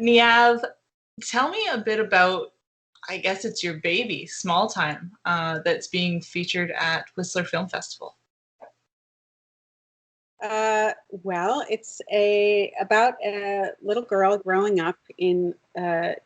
Niav, tell me a bit about, I guess it's your baby, Small Time, that's being featured at Whistler Film Festival. Well, it's about a little girl growing up in a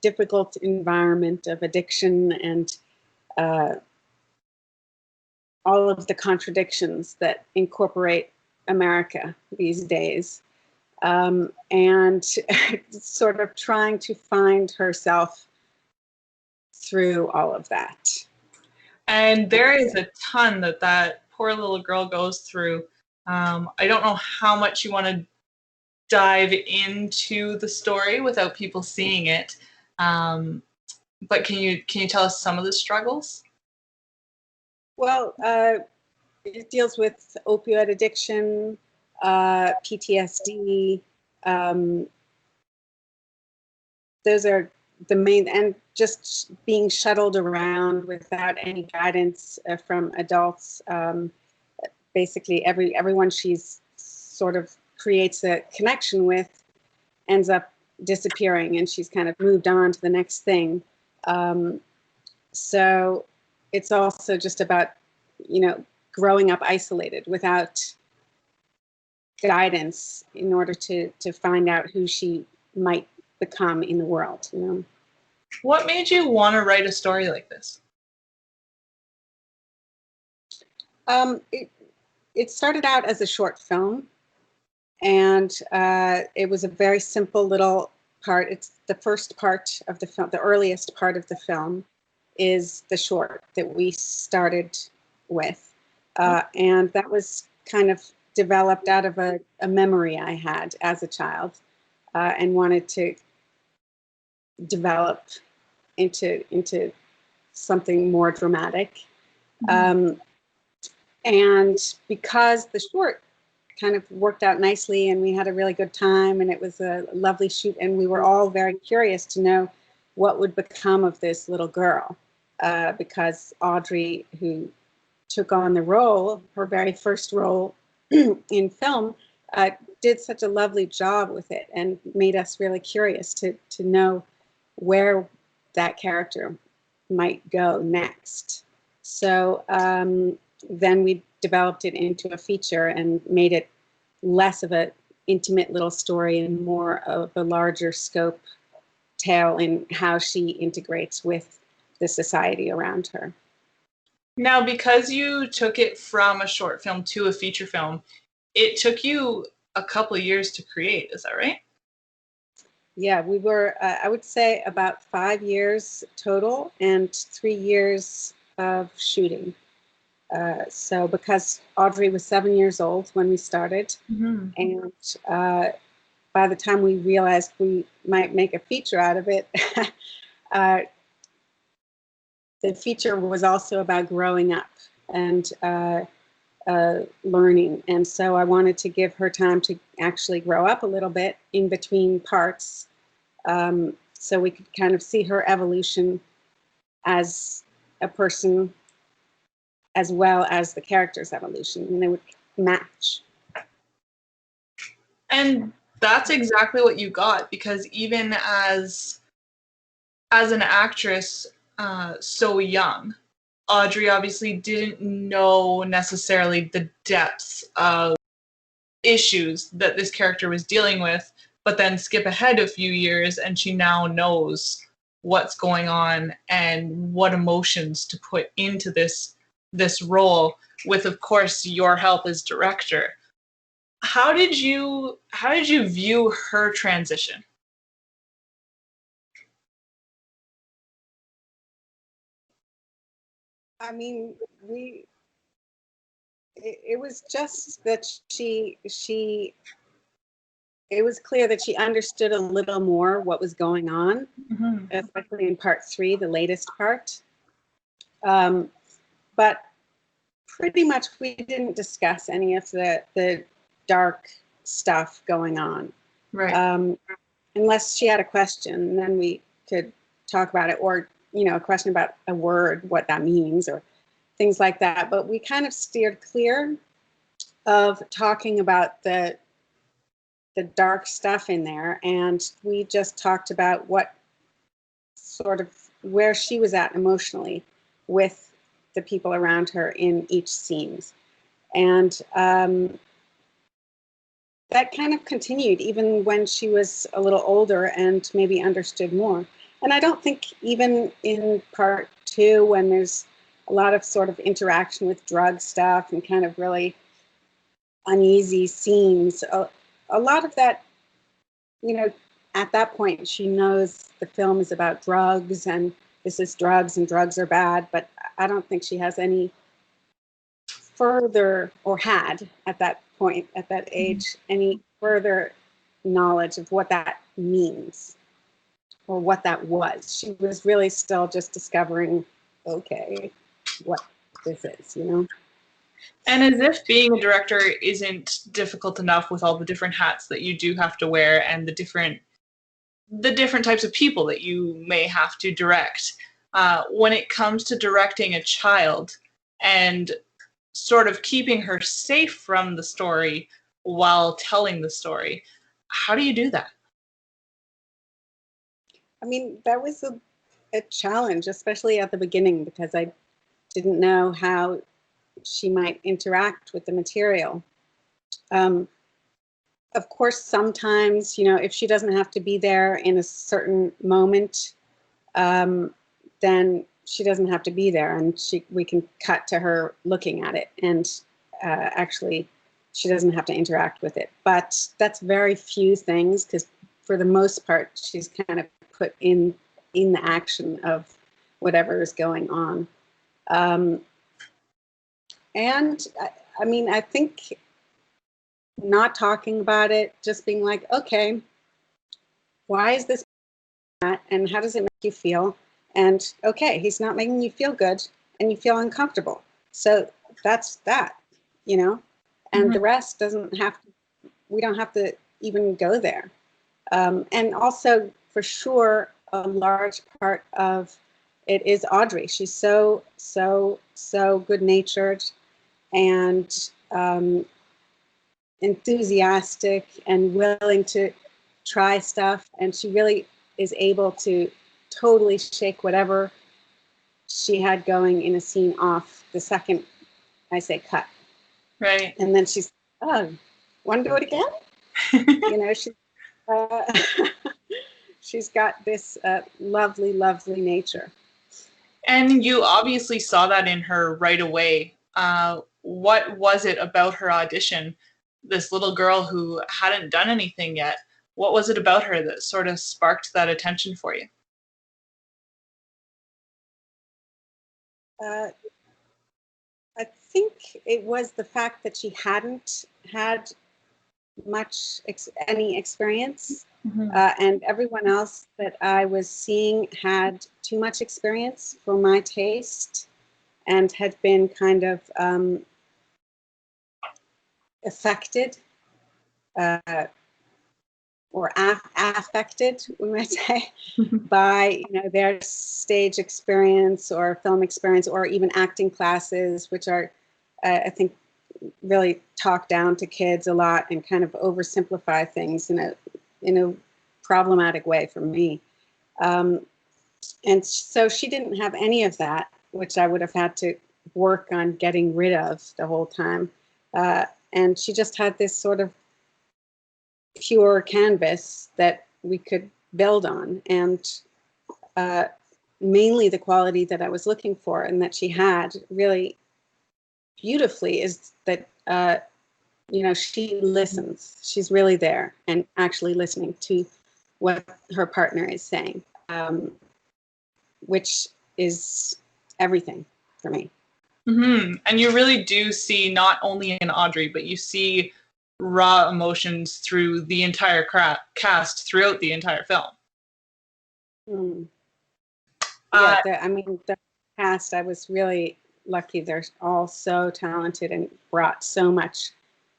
difficult environment of addiction and all of the contradictions that incorporate America these days, and sort of trying to find herself through all of that. And there is a ton that poor little girl goes through. I don't know how much you want to dive into the story without people seeing it, but can you tell us some of the struggles? Well, it deals with opioid addiction, PTSD. Those are the main, and just being shuttled around without any guidance from adults. Basically, everyone she's sort of creates a connection with ends up disappearing, and she's kind of moved on to the next thing. So it's also just about, growing up isolated without guidance in order to find out who she might become in the world. What made you want to write a story like this? It started out as a short film, and it was a very simple little part. It's the first part of the film. The earliest part of the film is the short that we started with, and that was kind of developed out of a memory I had as a child, and wanted to develop into something more dramatic. Mm-hmm. And because the short kind of worked out nicely and we had a really good time and it was a lovely shoot, and we were all very curious to know what would become of this little girl, because Audrey, who took on the role, her very first role in film, did such a lovely job with it and made us really curious to know where that character might go next. So then we developed it into a feature and made it less of an intimate little story and more of a larger scope tale in how she integrates with the society around her. Now, because you took it from a short film to a feature film, it took you a couple of years to create, is that right? Yeah, we were, I would say, about 5 years total and 3 years of shooting. So because Audrey was 7 years old when we started, mm-hmm. and by the time we realized we might make a feature out of it, the feature was also about growing up and learning. And so I wanted to give her time to actually grow up a little bit in between parts, so we could kind of see her evolution as a person as well as the character's evolution, and they would match. And that's exactly what you got, because even as an actress so young, Audrey obviously didn't know necessarily the depths of issues that this character was dealing with, but then skip ahead a few years and she now knows what's going on and what emotions to put into this role, with, of course, your help as director. How did you view her transition? I mean, it was just that it was clear that she understood a little more what was going on, mm-hmm. especially in part 3, the latest part. But pretty much we didn't discuss any of the dark stuff going on. Right. Unless she had a question, then we could talk about it, or, a question about a word, what that means, or things like that. But we kind of steered clear of talking about the the dark stuff in there, and we just talked about what sort of where she was at emotionally with the people around her in each scene. And that kind of continued even when she was a little older and maybe understood more. And I don't think even in part 2, when there's a lot of sort of interaction with drug stuff and kind of really uneasy scenes, a lot of that, you know, at that point she knows the film is about drugs and this is drugs and drugs are bad, but I don't think she has any further, or had at that point, at that age, any further knowledge of what that means or what that was. She was really still just discovering, okay, what this is, you know? And as if being a director isn't difficult enough with all the different hats that you do have to wear and the different types of people that you may have to direct. When it comes to directing a child and sort of keeping her safe from the story while telling the story, how do you do that? I mean, that was a challenge, especially at the beginning, because I didn't know how she might interact with the material. Of course, sometimes, you know, if she doesn't have to be there in a certain moment, then she doesn't have to be there, and we can cut to her looking at it, and actually she doesn't have to interact with it. But that's very few things, because for the most part she's kind of put in the action of whatever is going on. And I mean, I think not talking about it, just being like, okay, why is this that, and how does it make you feel? And okay, he's not making you feel good and you feel uncomfortable. So that's that, you know? And the rest doesn't have to, we don't have to even go there. And also, for sure, a large part of it is Audrey. She's so good-natured and enthusiastic and willing to try stuff. And she really is able to totally shake whatever she had going in a scene off the second I say cut. Right. And then she's, oh, want to do it again? You know, she's got this lovely, lovely nature. And you obviously saw that in her right away. What was it about her audition, this little girl who hadn't done anything yet? What was it about her that sort of sparked that attention for you? I think it was the fact that she hadn't had any experience, and everyone else that I was seeing had too much experience for my taste and had been kind of affected or affected, we might say, by, you know, their stage experience or film experience or even acting classes, which are, I think, really talk down to kids a lot and kind of oversimplify things in a problematic way for me. And so she didn't have any of that, which I would have had to work on getting rid of the whole time. And she just had this sort of pure canvas that we could build on, and mainly the quality that I was looking for and that she had really beautifully is that you know, she listens. She's really there and actually listening to what her partner is saying, which is everything for me. And you really do see not only in Audrey, but you see raw emotions through the entire cast throughout the entire film. Yeah, I mean, the cast, I was really lucky. They're all so talented and brought so much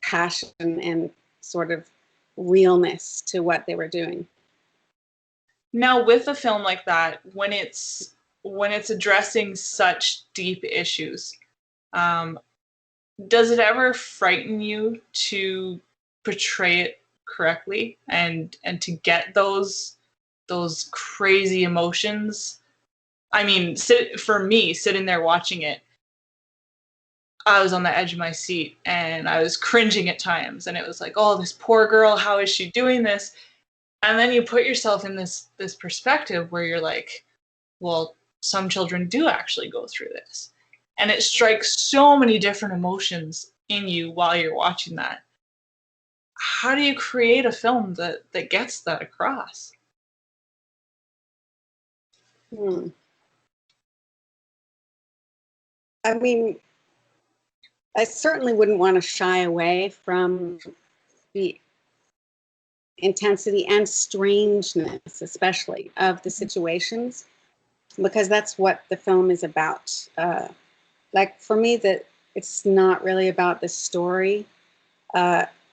passion and sort of realness to what they were doing. Now, with a film like that, when it's addressing such deep issues, does it ever frighten you to portray it correctly, and to get those crazy emotions. I mean, for me, sitting there watching it, I was on the edge of my seat and I was cringing at times, and it was like, oh, this poor girl, how is she doing this? And then you put yourself in this perspective where you're like, well, some children do actually go through this. And it strikes so many different emotions in you while you're watching that. How do you create a film that gets that across? I mean, I certainly wouldn't want to shy away from the intensity and strangeness, especially, of the situations, because that's what the film is about. Like, for me, that it's not really about the story.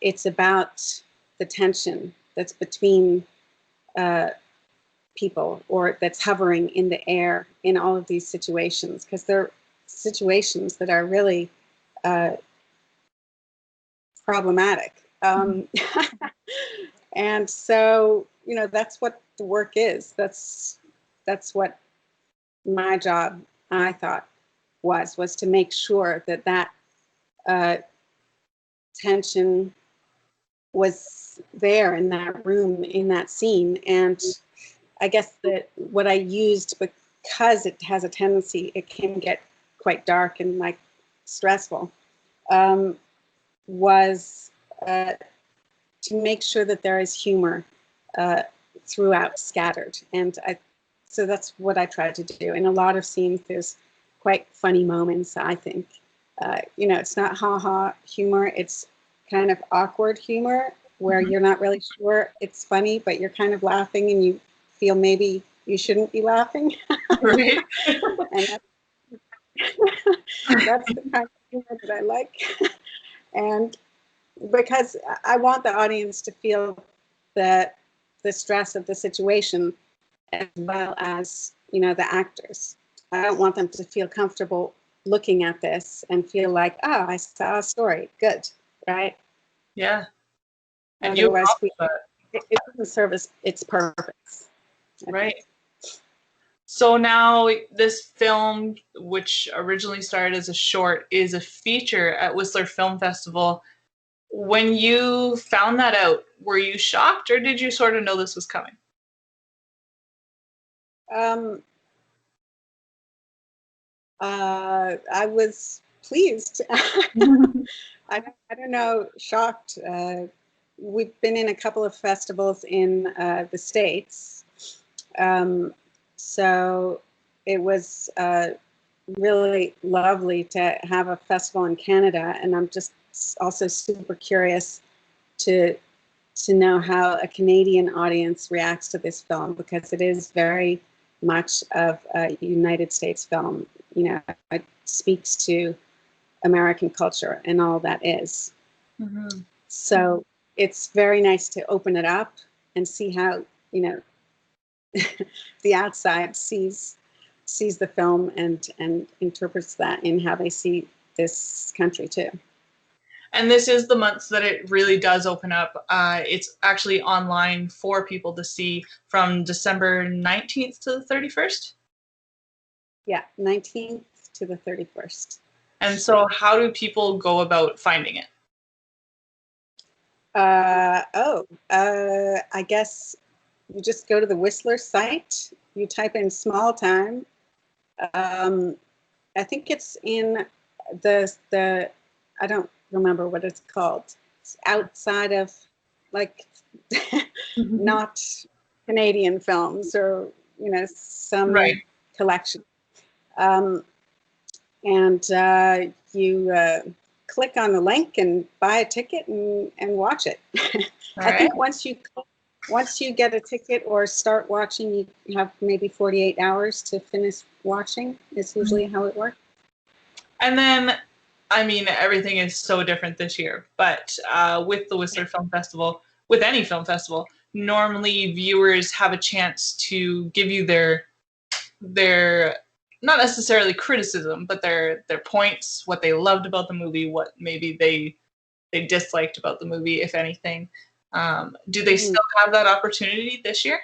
It's about the tension that's between people, or that's hovering in the air in all of these situations, because they're situations that are really problematic. And so, that's what the work is. That's what my job, I thought, was to make sure that tension was there in that room, in that scene. And I guess that what I used, because it has a tendency, it can get quite dark and like stressful, was to make sure that there is humor throughout, scattered. And so that's what I tried to do. In a lot of scenes, there's quite funny moments, I think. It's not ha-ha humor. It's kind of awkward humor where you're not really sure it's funny, but you're kind of laughing and you feel maybe you shouldn't be laughing. Right. And that's the kind of humor that I like. And because I want the audience to feel the stress of the situation, as well as, the actors. I don't want them to feel comfortable looking at this and feel like, oh, I saw a story. Good, right? Yeah. And otherwise, it doesn't serve its purpose. Right. So now this film, which originally started as a short, is a feature at Whistler Film Festival. When you found that out, were you shocked, or did you sort of know this was coming? I was pleased. I don't know, shocked. We've been in a couple of festivals in the States. So it was really lovely to have a festival in Canada. And I'm just also super curious to know how a Canadian audience reacts to this film, because it is very much of a United States film. It speaks to American culture and all that is. Mm-hmm. So it's very nice to open it up and see how, the outside sees the film and interprets that in how they see this country too. And this is the month that it really does open up. It's actually online for people to see from December 19th to the 31st. Yeah, 19th to the 31st. And so how do people go about finding it? I guess you just go to the Whistler site, you type in small time. I think it's in the I don't remember what it's called. It's outside of, like, not Canadian films, or some right. collection. And you click on the link and buy a ticket and watch it. I think once you get a ticket or start watching, you have maybe 48 hours to finish watching. It's usually how it works. And then, I mean, everything is so different this year, but with the Whistler Film Festival, with any film festival, normally viewers have a chance to give you their not necessarily criticism, but their points, what they loved about the movie, what maybe they disliked about the movie, if anything. Do they still have that opportunity this year?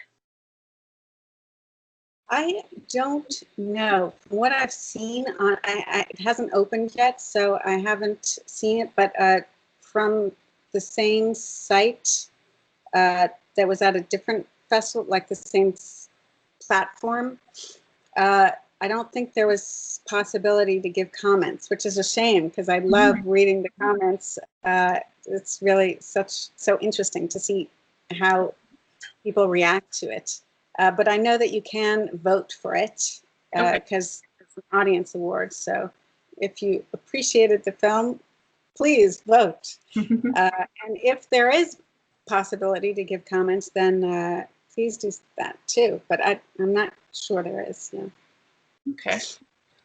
I don't know. From what I've seen, it hasn't opened yet, so I haven't seen it. But from the same site that was at a different festival, like the same platform, I don't think there was possibility to give comments, which is a shame because I love reading the comments. It's really so interesting to see how people react to it. But I know that you can vote for it because it's an audience award. So if you appreciated the film, please vote. And if there is possibility to give comments, then please do that too. But I'm not sure there is. Yeah. Okay.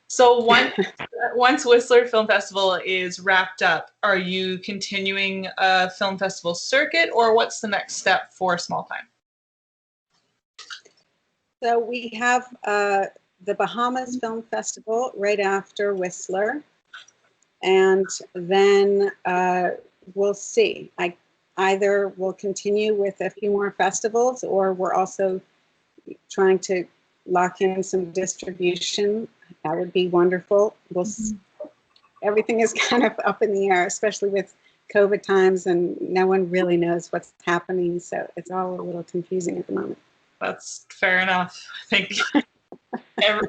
So once Whistler Film Festival is wrapped up, are you continuing a film festival circuit, or what's the next step for Small Time? So we have the Bahamas Film Festival right after Whistler, and then we'll see. Either we'll continue with a few more festivals, or we're also trying to lock in some distribution. That would be wonderful. Everything is kind of up in the air, especially with COVID times, and no one really knows what's happening. So it's all a little confusing at the moment. That's fair enough. I think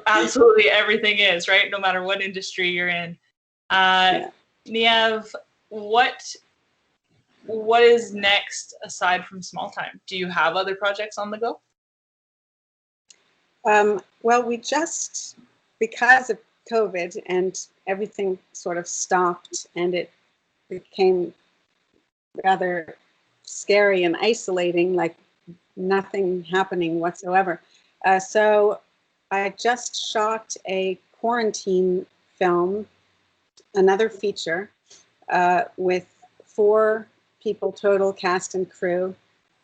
absolutely everything is, right? No matter what industry you're in. Niav, what is next aside from Small Time? Do you have other projects on the go? Well, we just, because of COVID and everything sort of stopped and it became rather scary and isolating, like nothing happening whatsoever. So I just shot a quarantine film, another feature, with 4 people total, cast and crew,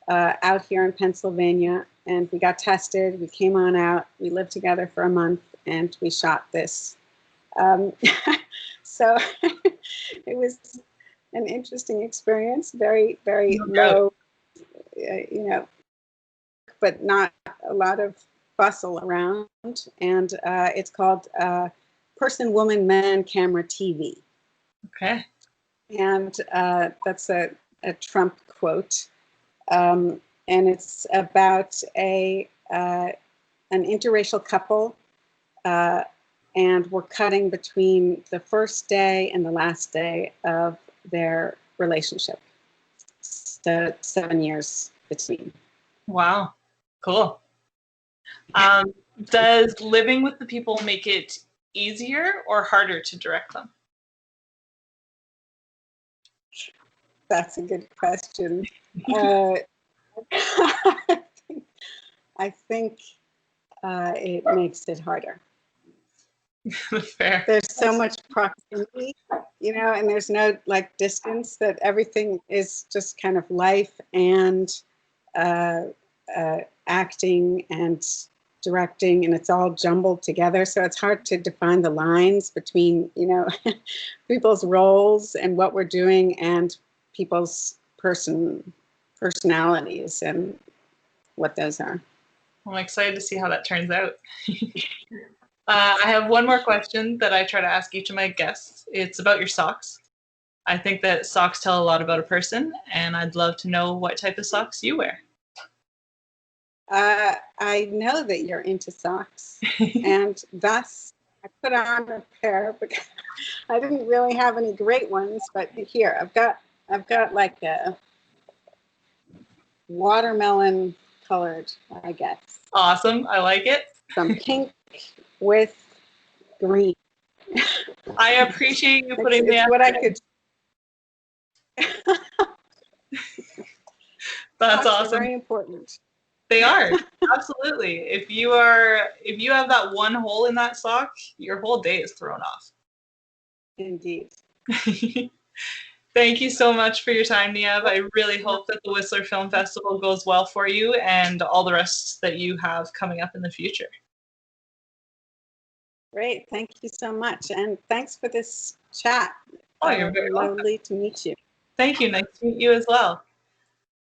out here in Pennsylvania. And we got tested, we came on out, we lived together for a month, and we shot this. So it was an interesting experience, very, very low, but not a lot of bustle around. And it's called Person, Woman, Man, Camera, TV. Okay. And that's a Trump quote. And it's about an interracial couple, and we're cutting between the first day and the last day of their relationship. So 7 years between. Wow, cool. Does living with the people make it easier or harder to direct them? That's a good question. I think it makes it harder. Fair. There's so much proximity, and there's no like distance, that everything is just kind of life and acting and directing, and it's all jumbled together. So it's hard to define the lines between, people's roles and what we're doing and people's personalities and what those are. I'm excited to see how that turns out. I have one more question that I try to ask each of my guests. It's about your socks. I think that socks tell a lot about a person, and I'd love to know what type of socks you wear. I know that you're into socks, and thus I put on a pair because I didn't really have any great ones, but here I've got like a watermelon colored, I guess. Awesome, I like it. Some pink with green. I appreciate you putting the effort. What I could. That's Socks awesome. are very important. They are, absolutely. If you have that one hole in that sock, your whole day is thrown off. Indeed. Thank you so much for your time, Niav. I really hope that the Whistler Film Festival goes well for you and all the rest that you have coming up in the future. Great. Thank you so much. And thanks for this chat. Oh, you're very welcome. Lovely to meet you. Thank you. Nice to meet you as well.